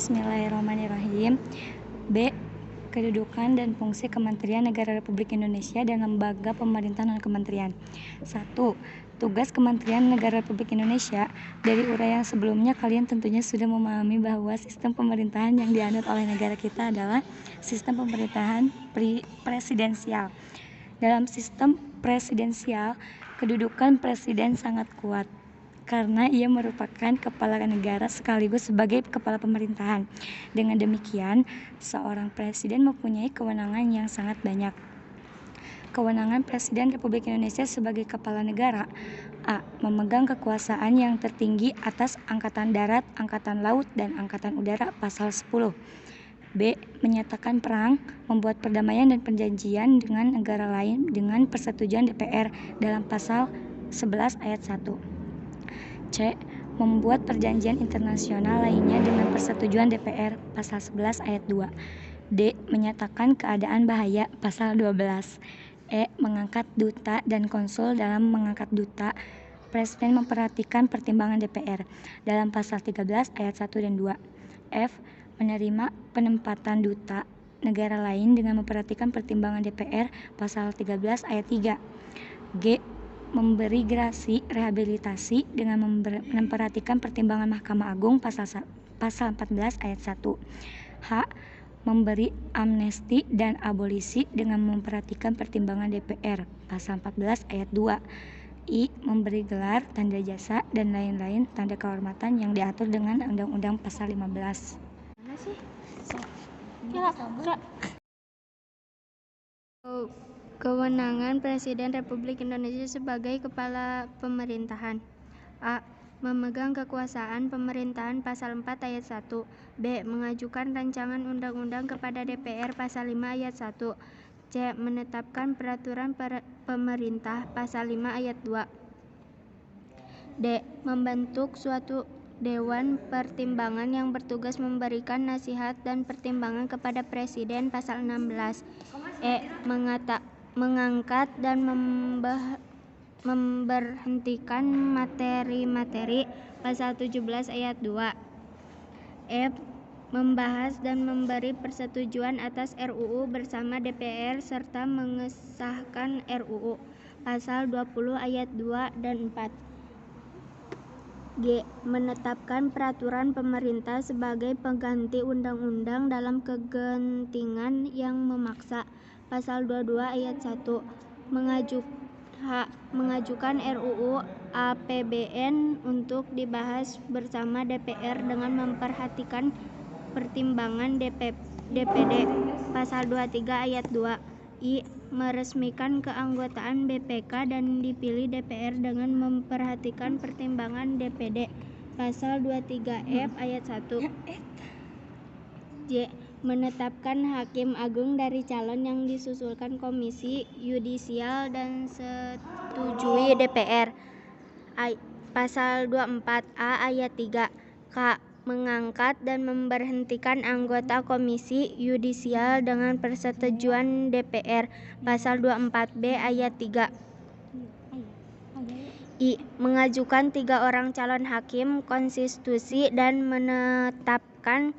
Bismillahirrahmanirrahim. B. Kedudukan dan fungsi Kementerian Negara Republik Indonesia dan lembaga pemerintahan non kementerian. 1. Tugas Kementerian Negara Republik Indonesia. Dari uraian sebelumnya, kalian tentunya sudah memahami bahwa sistem pemerintahan yang dianut oleh negara kita adalah sistem pemerintahan presidensial. Dalam sistem presidensial, kedudukan presiden sangat kuat karena ia merupakan kepala negara sekaligus sebagai kepala pemerintahan. Dengan demikian, seorang presiden mempunyai kewenangan yang sangat banyak. Kewenangan Presiden Republik Indonesia sebagai kepala negara: A. Memegang kekuasaan yang tertinggi atas Angkatan Darat, Angkatan Laut, dan Angkatan Udara (Pasal 10). B. Menyatakan perang, membuat perdamaian dan perjanjian dengan negara lain dengan persetujuan DPR dalam Pasal 11 ayat 1. C. Membuat perjanjian internasional lainnya dengan persetujuan DPR Pasal 11 ayat 2. D. Menyatakan keadaan bahaya Pasal 12. E. Mengangkat duta dan konsul. Dalam mengangkat duta, Presiden memperhatikan pertimbangan DPR dalam Pasal 13 ayat 1 dan 2. F. Menerima penempatan duta negara lain dengan memperhatikan pertimbangan DPR Pasal 13 ayat 3. G. Memberi gerasi rehabilitasi dengan memperhatikan pertimbangan Mahkamah Agung Pasal 14 ayat 1. H. Memberi amnesti dan abolisi dengan memperhatikan pertimbangan DPR Pasal 14 ayat 2. I. Memberi gelar, tanda jasa, dan lain-lain tanda kehormatan yang diatur dengan Undang-Undang Pasal 15. Mana sih? Kewenangan Presiden Republik Indonesia sebagai kepala pemerintahan. A. Memegang kekuasaan pemerintahan Pasal 4 ayat 1. B. Mengajukan rancangan undang-undang kepada DPR Pasal 5 ayat 1. C. Menetapkan peraturan pemerintah Pasal 5 ayat 2. D. Membentuk suatu Dewan Pertimbangan yang bertugas memberikan nasihat dan pertimbangan kepada Presiden Pasal 16. E. Mengangkat dan memberhentikan materi-materi Pasal 17 ayat 2. F. Membahas dan memberi persetujuan atas RUU bersama DPR serta mengesahkan RUU Pasal 20 ayat 2 dan 4. G. Menetapkan peraturan pemerintah sebagai pengganti undang-undang dalam kegentingan yang memaksa Pasal 22 ayat 1. Mengajukan RUU APBN untuk dibahas bersama DPR dengan memperhatikan pertimbangan DPD Pasal 23 ayat 2. I. Meresmikan keanggotaan BPK dan dipilih DPR dengan memperhatikan pertimbangan DPD Pasal 23F ayat 1. J. Menetapkan Hakim Agung dari calon yang disusulkan Komisi Yudisial dan setujui DPR. Pasal 24A ayat 3. K. Mengangkat dan memberhentikan anggota Komisi Yudisial dengan persetujuan DPR. Pasal 24B ayat 3. I. Mengajukan 3 orang calon hakim konstitusi dan menetapkan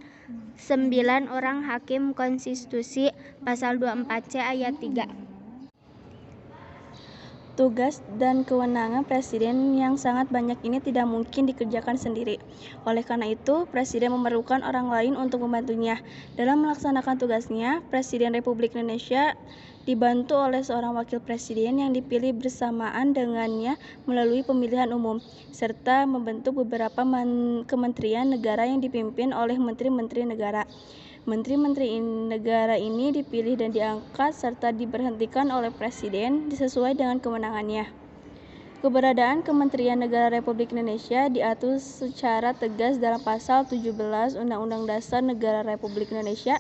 9 orang hakim konstitusi. Pasal 24C ayat 3. Tugas dan kewenangan Presiden yang sangat banyak ini tidak mungkin dikerjakan sendiri. Oleh karena itu, Presiden memerlukan orang lain untuk membantunya. Dalam melaksanakan tugasnya, Presiden Republik Indonesia dibantu oleh seorang wakil presiden yang dipilih bersamaan dengannya melalui pemilihan umum, serta membentuk beberapa kementerian negara yang dipimpin oleh menteri-menteri negara. Menteri-menteri negara ini dipilih dan diangkat serta diberhentikan oleh Presiden sesuai dengan kewenangannya. Keberadaan Kementerian Negara Republik Indonesia diatur secara tegas dalam Pasal 17 Undang-Undang Dasar Negara Republik Indonesia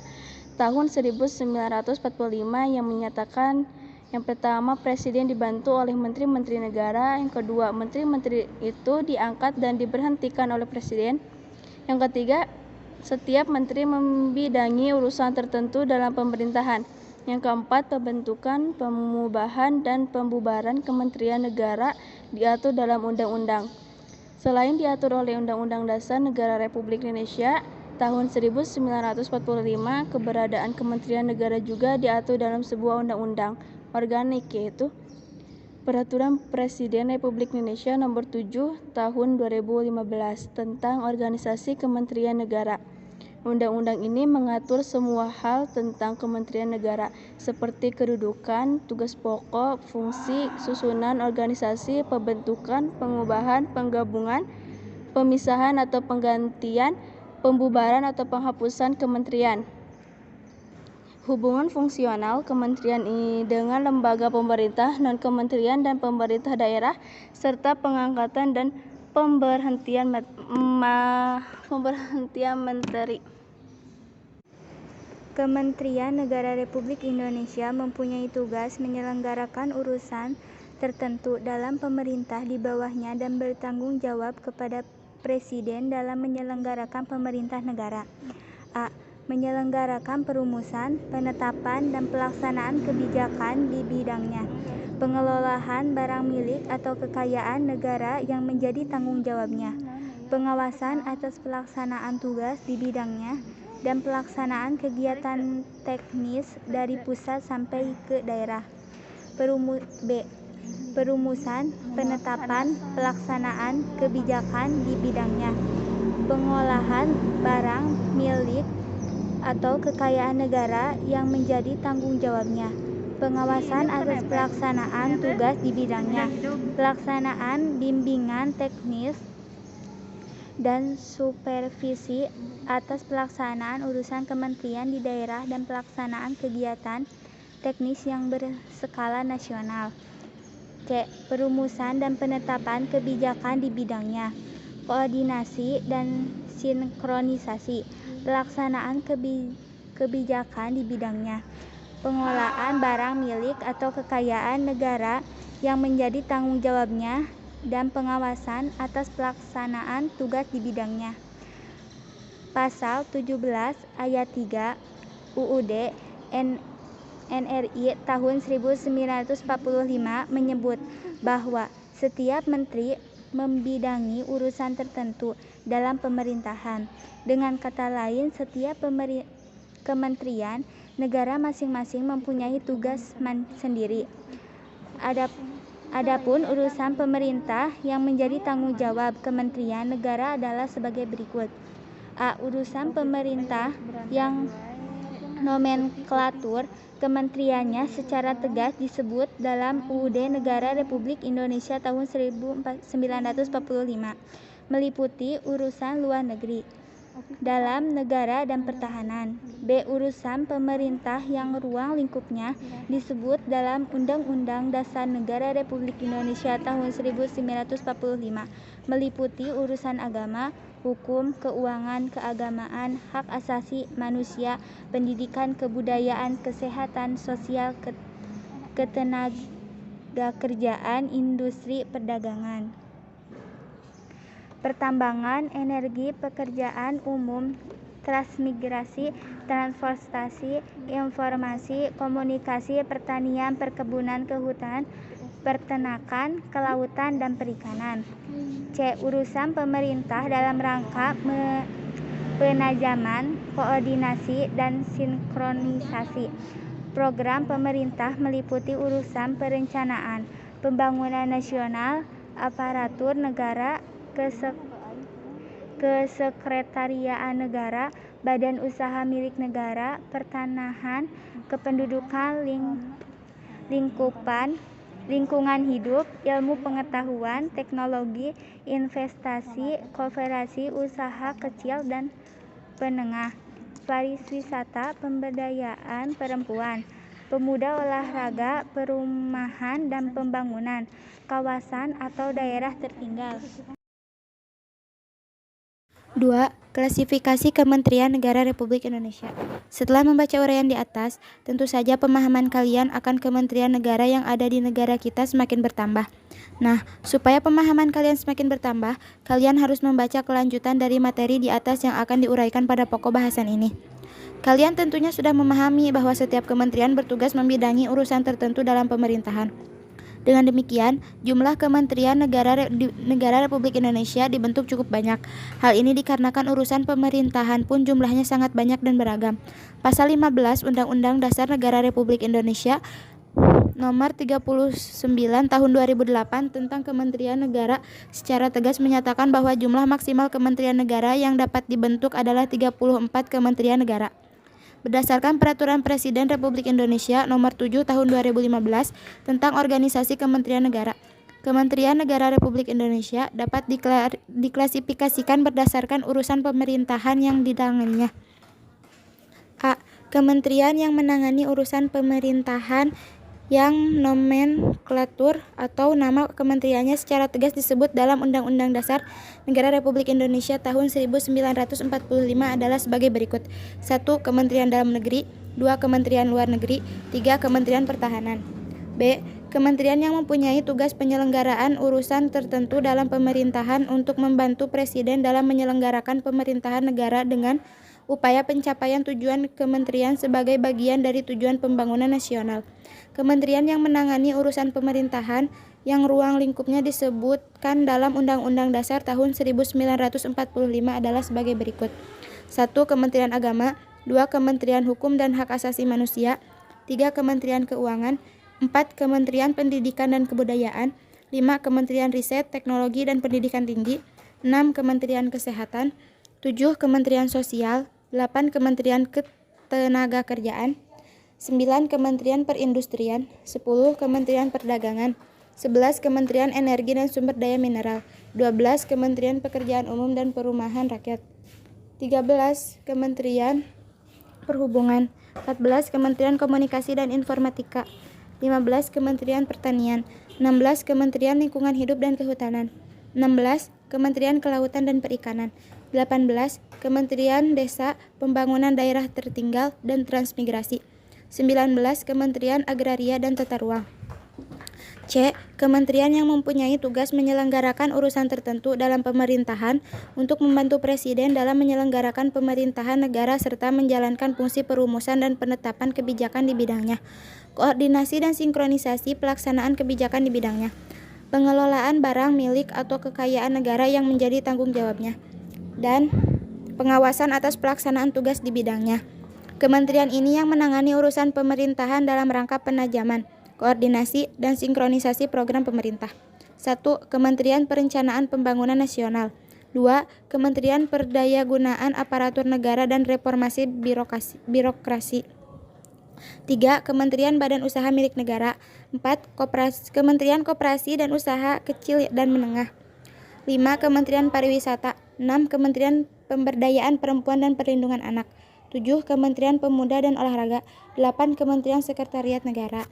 tahun 1945 yang menyatakan: yang pertama, Presiden dibantu oleh menteri-menteri negara. Yang kedua, menteri-menteri itu diangkat dan diberhentikan oleh Presiden. Yang ketiga, setiap menteri membidangi urusan tertentu dalam pemerintahan. Yang keempat, pembentukan, pemubahan, dan pembubaran kementerian negara diatur dalam undang-undang. Selain diatur oleh Undang-Undang Dasar Negara Republik Indonesia, tahun 1945, keberadaan Kementerian Negara juga diatur dalam sebuah undang-undang organik, yaitu Peraturan Presiden Republik Indonesia Nomor 7 Tahun 2015 tentang Organisasi Kementerian Negara. Undang-undang ini mengatur semua hal tentang Kementerian Negara, seperti kedudukan, tugas pokok, fungsi, susunan organisasi, pembentukan, pengubahan, penggabungan, pemisahan atau penggantian, pembubaran atau penghapusan kementerian. Hubungan fungsional kementerian ini dengan lembaga pemerintah, non-kementerian, dan pemerintah daerah, serta pengangkatan dan pemberhentian menteri. Kementerian Negara Republik Indonesia mempunyai tugas menyelenggarakan urusan tertentu dalam pemerintah di bawahnya dan bertanggung jawab kepada Presiden dalam menyelenggarakan pemerintah negara. A. Menyelenggarakan perumusan, penetapan, dan pelaksanaan kebijakan di bidangnya. Pengelolaan barang milik atau kekayaan negara yang menjadi tanggung jawabnya. Pengawasan atas pelaksanaan tugas di bidangnya dan pelaksanaan kegiatan teknis dari pusat sampai ke daerah. B. Perumusan, penetapan, pelaksanaan kebijakan di bidangnya. Pengolahan barang milik atau kekayaan negara yang menjadi tanggung jawabnya. Pengawasan atas pelaksanaan tugas di bidangnya. Pelaksanaan bimbingan teknis dan supervisi atas pelaksanaan urusan kementerian di daerah dan pelaksanaan kegiatan teknis yang berskala nasional. C. Perumusan dan penetapan kebijakan di bidangnya. Koordinasi dan sinkronisasi pelaksanaan kebijakan di bidangnya. Pengelolaan barang milik atau kekayaan negara yang menjadi tanggung jawabnya dan pengawasan atas pelaksanaan tugas di bidangnya. Pasal 17 ayat 3 UUD NRI tahun 1945 menyebut bahwa setiap menteri membidangi urusan tertentu dalam pemerintahan. Dengan kata lain, setiap kementerian negara masing-masing mempunyai tugas sendiri. Adapun urusan pemerintah yang menjadi tanggung jawab Kementerian Negara adalah sebagai berikut. A. Urusan pemerintah yang nomenklatur kementeriannya secara tegas disebut dalam UUD Negara Republik Indonesia tahun 1945, meliputi urusan luar negeri, dalam negara dan pertahanan. B. Urusan pemerintah yang ruang lingkupnya disebut dalam Undang-Undang Dasar Negara Republik Indonesia tahun 1945, meliputi urusan agama, hukum, keuangan, keagamaan, hak asasi manusia, pendidikan, kebudayaan, kesehatan, sosial, ketenagakerjaan, industri, perdagangan, pertambangan, energi, pekerjaan umum, transmigrasi, transportasi, informasi, komunikasi, pertanian, perkebunan, kehutanan, peternakan, kelautan, dan perikanan. C. Urusan pemerintah dalam rangka penajaman, koordinasi, dan sinkronisasi program pemerintah meliputi urusan perencanaan, pembangunan nasional, aparatur negara, kesekretariaan negara, badan usaha milik negara, pertanahan, kependudukan, lingkungan hidup, ilmu pengetahuan, teknologi, investasi, koperasi, usaha kecil dan menengah, pariwisata, pemberdayaan perempuan, pemuda, olahraga, perumahan dan pembangunan, kawasan atau daerah tertinggal. 2. Klasifikasi Kementerian Negara Republik Indonesia. Setelah membaca uraian di atas, tentu saja pemahaman kalian akan kementerian negara yang ada di negara kita semakin bertambah. Nah, supaya pemahaman kalian semakin bertambah, kalian harus membaca kelanjutan dari materi di atas yang akan diuraikan pada pokok bahasan ini. Kalian tentunya sudah memahami bahwa setiap kementerian bertugas membidangi urusan tertentu dalam pemerintahan. Dengan demikian, jumlah kementerian negara Republik Indonesia dibentuk cukup banyak. Hal ini dikarenakan urusan pemerintahan pun jumlahnya sangat banyak dan beragam. Pasal 15 Undang-Undang Dasar Negara Republik Indonesia Nomor 39 Tahun 2008 tentang Kementerian Negara secara tegas menyatakan bahwa jumlah maksimal kementerian negara yang dapat dibentuk adalah 34 kementerian negara. Berdasarkan Peraturan Presiden Republik Indonesia Nomor 7 Tahun 2015 tentang Organisasi Kementerian Negara, Kementerian Negara Republik Indonesia dapat diklasifikasikan berdasarkan urusan pemerintahan yang ditanganinya. A. Kementerian yang menangani urusan pemerintahan yang nomenklatur atau nama kementeriannya secara tegas disebut dalam Undang-Undang Dasar Negara Republik Indonesia tahun 1945 adalah sebagai berikut. 1. Kementerian Dalam Negeri. 2. Kementerian Luar Negeri. 3. Kementerian Pertahanan. B. Kementerian yang mempunyai tugas penyelenggaraan urusan tertentu dalam pemerintahan untuk membantu Presiden dalam menyelenggarakan pemerintahan negara dengan upaya pencapaian tujuan kementerian sebagai bagian dari tujuan pembangunan nasional. Kementerian yang menangani urusan pemerintahan yang ruang lingkupnya disebutkan dalam Undang-Undang Dasar tahun 1945 adalah sebagai berikut. 1. Kementerian Agama. 2. Kementerian Hukum dan Hak Asasi Manusia. 3. Kementerian Keuangan. 4. Kementerian Pendidikan dan Kebudayaan. 5. Kementerian Riset, Teknologi dan Pendidikan Tinggi. 6. Kementerian Kesehatan. 7. Kementerian Sosial. 8. Kementerian Ketenagakerjaan. 9. Kementerian Perindustrian. 10. Kementerian Perdagangan. 11. Kementerian Energi dan Sumber Daya Mineral. 12. Kementerian Pekerjaan Umum dan Perumahan Rakyat. 13. Kementerian Perhubungan. 14. Kementerian Komunikasi dan Informatika. 15. Kementerian Pertanian. 16. Kementerian Lingkungan Hidup dan Kehutanan. 16. Kementerian Kelautan dan Perikanan. 18. Kementerian Desa, Pembangunan Daerah Tertinggal dan Transmigrasi. 19. Kementerian Agraria dan Tata Ruang. C. Kementerian yang mempunyai tugas menyelenggarakan urusan tertentu dalam pemerintahan untuk membantu Presiden dalam menyelenggarakan pemerintahan negara serta menjalankan fungsi perumusan dan penetapan kebijakan di bidangnya. Koordinasi dan sinkronisasi pelaksanaan kebijakan di bidangnya. Pengelolaan barang milik atau kekayaan negara yang menjadi tanggung jawabnya. Dan pengawasan atas pelaksanaan tugas di bidangnya. Kementerian ini yang menangani urusan pemerintahan dalam rangka penajaman, koordinasi, dan sinkronisasi program pemerintah. 1. Kementerian Perencanaan Pembangunan Nasional. 2. Kementerian Perdayagunaan Aparatur Negara dan Reformasi Birokrasi. 3. Kementerian Badan Usaha Milik Negara. 4. Kementerian Koperasi dan Usaha Kecil dan Menengah. 5. Kementerian Pariwisata. 6. Kementerian Pemberdayaan Perempuan dan Perlindungan Anak. 7. Kementerian Pemuda dan Olahraga. 8. Kementerian Sekretariat Negara.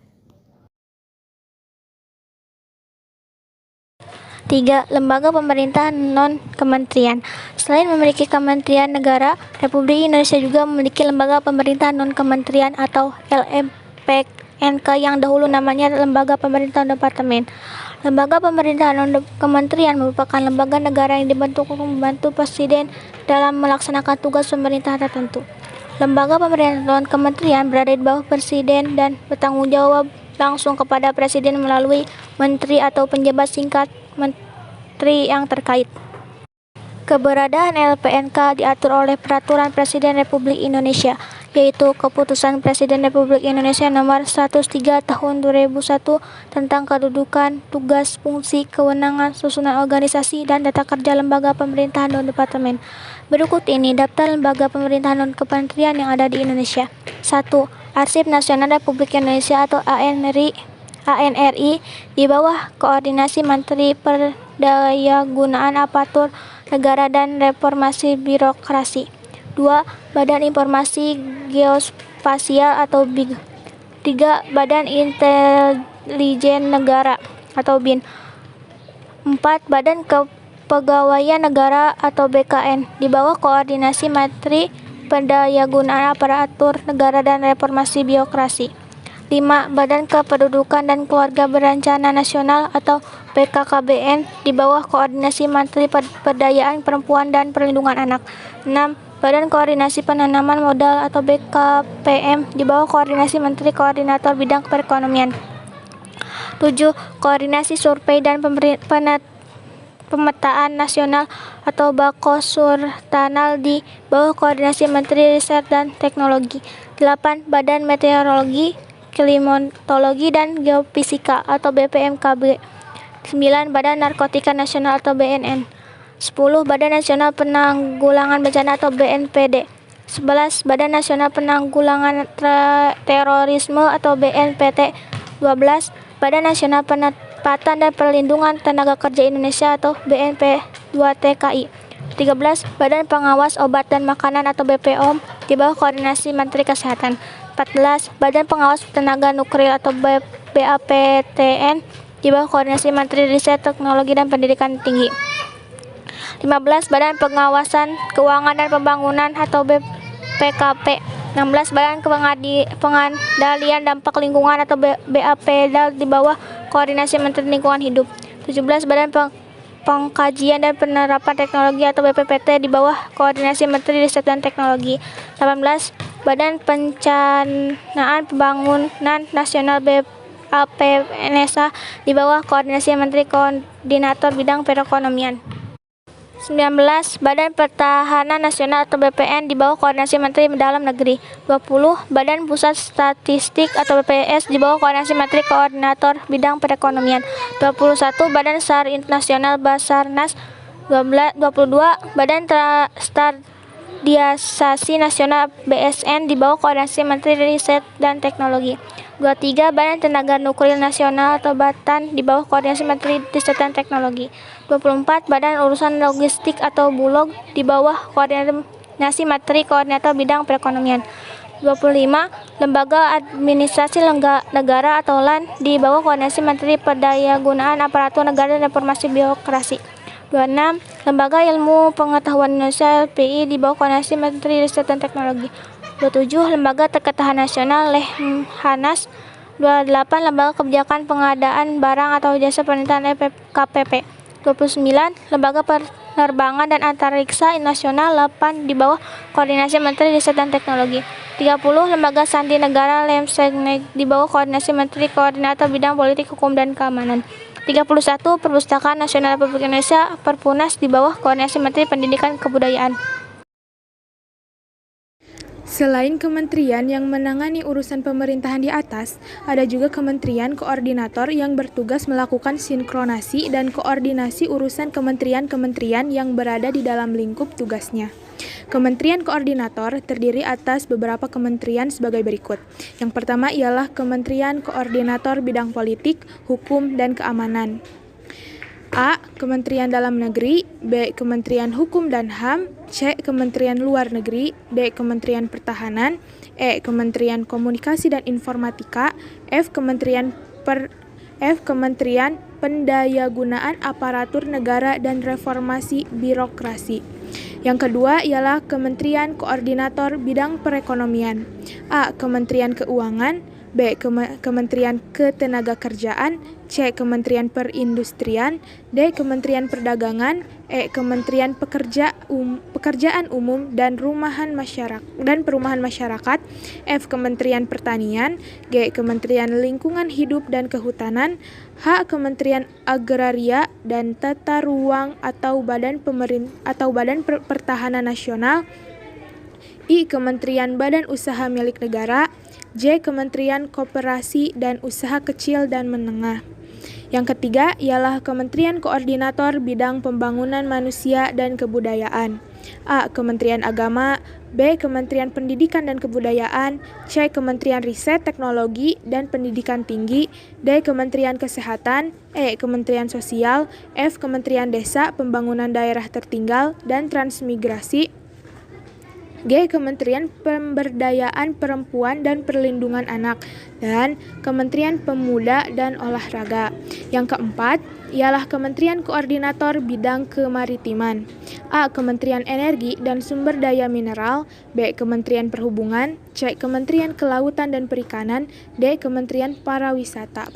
3. Lembaga pemerintahan non-kementerian. Selain memiliki Kementerian Negara, Republik Indonesia juga memiliki Lembaga Pemerintahan Non-Kementerian atau LMPNK yang dahulu namanya Lembaga Pemerintahan Departemen. Lembaga Pemerintahan Non-Kementerian merupakan lembaga negara yang dibentuk untuk membantu Presiden dalam melaksanakan tugas pemerintahan tertentu. Lembaga pemerintahan non-kementerian berada di bawah Presiden dan bertanggung jawab langsung kepada Presiden melalui menteri atau penjabat singkat menteri yang terkait. Keberadaan LPNK diatur oleh Peraturan Presiden Republik Indonesia, yaitu Keputusan Presiden Republik Indonesia Nomor 103 Tahun 2001 tentang kedudukan, tugas, fungsi, kewenangan, susunan organisasi, dan tata kerja lembaga pemerintahan non-departemen. Berikut ini daftar lembaga pemerintahan non-kementerian yang ada di Indonesia. 1. Arsip Nasional Republik Indonesia atau ANRI di bawah koordinasi Menteri Perdayagunaan Aparatur Negara dan Reformasi Birokrasi. 2. Badan Informasi Geospasial atau BIG. 3. Badan Intelijen Negara atau BIN. 4. Badan Kepegawaian Negara atau BKN di bawah koordinasi Menteri Pendayagunaan Aparatur Negara dan Reformasi Birokrasi. 5. Badan Kependudukan dan Keluarga Berencana Nasional atau BKKBN di bawah koordinasi Menteri Pemberdayaan Perempuan dan Perlindungan Anak. 6. Badan Koordinasi Penanaman Modal atau BKPM di bawah koordinasi Menteri Koordinator Bidang Perekonomian. 7. Koordinasi survei dan pemetaan nasional atau Bakosurtanal di bawah koordinasi Menteri Riset dan Teknologi. 8. Badan Meteorologi, Klimatologi dan Geofisika atau BPMKG. 9. Badan Narkotika Nasional atau BNN. 10. Badan Nasional Penanggulangan Bencana atau BNPD. 11. Badan Nasional Penanggulangan Terorisme atau BNPT. 12. Badan Nasional Penempatan dan Perlindungan Tenaga Kerja Indonesia atau BNP2TKI. 13. Badan Pengawas Obat dan Makanan atau BPOM di bawah koordinasi Menteri Kesehatan. 14. Badan Pengawas Tenaga Nuklir atau BAPTN di bawah koordinasi Menteri Riset, Teknologi dan Pendidikan Tinggi. 15. Badan Pengawasan Keuangan dan Pembangunan atau BPKP. 16. Badan Pengendalian Dampak Lingkungan atau BAPDAL di bawah koordinasi Menteri Lingkungan Hidup. 17. Badan Pengkajian dan Penerapan Teknologi atau BPPT di bawah koordinasi Menteri Riset dan Teknologi. 18. Badan Perencanaan Pembangunan Nasional BAPNSA di bawah koordinasi Menteri Koordinator Bidang Perekonomian. 19. Badan Pertahanan Nasional atau BPN di bawah koordinasi Menteri Dalam Negeri. 20. Badan Pusat Statistik atau BPS di bawah koordinasi Menteri Koordinator Bidang Perekonomian. 21. Badan SAR Nasional Basarnas. 22. Badan Standarisasi Nasional BSN di bawah koordinasi Menteri Riset dan Teknologi. 23. Badan Tenaga Nuklir Nasional atau BATN di bawah koordinasi Menteri Riset dan Teknologi. 24. Badan Urusan Logistik atau Bulog di bawah koordinasi Menteri Koordinator Bidang Perekonomian. 25. Lembaga Administrasi Negara atau LAN di bawah koordinasi Menteri Pendayagunaan Aparatur Negara dan Reformasi Birokrasi. 26. Lembaga Ilmu Pengetahuan Indonesia LPI di bawah koordinasi Menteri Riset dan Teknologi. 27. Lembaga Ketahanan Nasional Lemhanas. 28. Lembaga Kebijakan Pengadaan Barang atau Jasa Pemerintahan LPKPP. 29. Lembaga Penerbangan dan Antariksa Nasional 8 di bawah koordinasi Menteri Riset dan Teknologi. 30. Lembaga Sandi Negara Lemsegnek di bawah koordinasi Menteri Koordinator Bidang Politik, Hukum dan Keamanan. 31. Perpustakaan Nasional Republik Indonesia Perpunas di bawah koordinasi Menteri Pendidikan Kebudayaan. Selain kementerian yang menangani urusan pemerintahan di atas, ada juga kementerian koordinator yang bertugas melakukan sinkronasi dan koordinasi urusan kementerian-kementerian yang berada di dalam lingkup tugasnya. Kementerian koordinator terdiri atas beberapa kementerian sebagai berikut. Yang pertama ialah Kementerian Koordinator Bidang Politik, Hukum, dan Keamanan. A. Kementerian Dalam Negeri. B. Kementerian Hukum dan HAM. C. Kementerian Luar Negeri. D. Kementerian Pertahanan. E. Kementerian Komunikasi dan Informatika. F. Kementerian Pendayagunaan Aparatur Negara dan Reformasi Birokrasi. Yang kedua ialah Kementerian Koordinator Bidang Perekonomian. A. Kementerian Keuangan. B. Kementerian Ketenagakerjaan. C. Kementerian Perindustrian. D. Kementerian Perdagangan. E. Kementerian Pekerjaan Umum dan Perumahan Masyarakat. F. Kementerian Pertanian. G. Kementerian Lingkungan Hidup dan Kehutanan. H. Kementerian Agraria dan Tata Ruang atau Badan Pertahanan Nasional. I. Kementerian Badan Usaha Milik Negara. J. Kementerian Koperasi dan Usaha Kecil dan Menengah. Yang ketiga ialah Kementerian Koordinator Bidang Pembangunan Manusia dan Kebudayaan. A. Kementerian Agama. B. Kementerian Pendidikan dan Kebudayaan. C. Kementerian Riset, Teknologi, dan Pendidikan Tinggi. D. Kementerian Kesehatan. E. Kementerian Sosial. F. Kementerian Desa, Pembangunan Daerah Tertinggal, dan Transmigrasi. G. Kementerian Pemberdayaan Perempuan dan Perlindungan Anak, dan Kementerian Pemuda dan Olahraga. Yang keempat ialah Kementerian Koordinator Bidang Kemaritiman. A. Kementerian Energi dan Sumber Daya Mineral. B. Kementerian Perhubungan. C. Kementerian Kelautan dan Perikanan. D. Kementerian Pariwisata.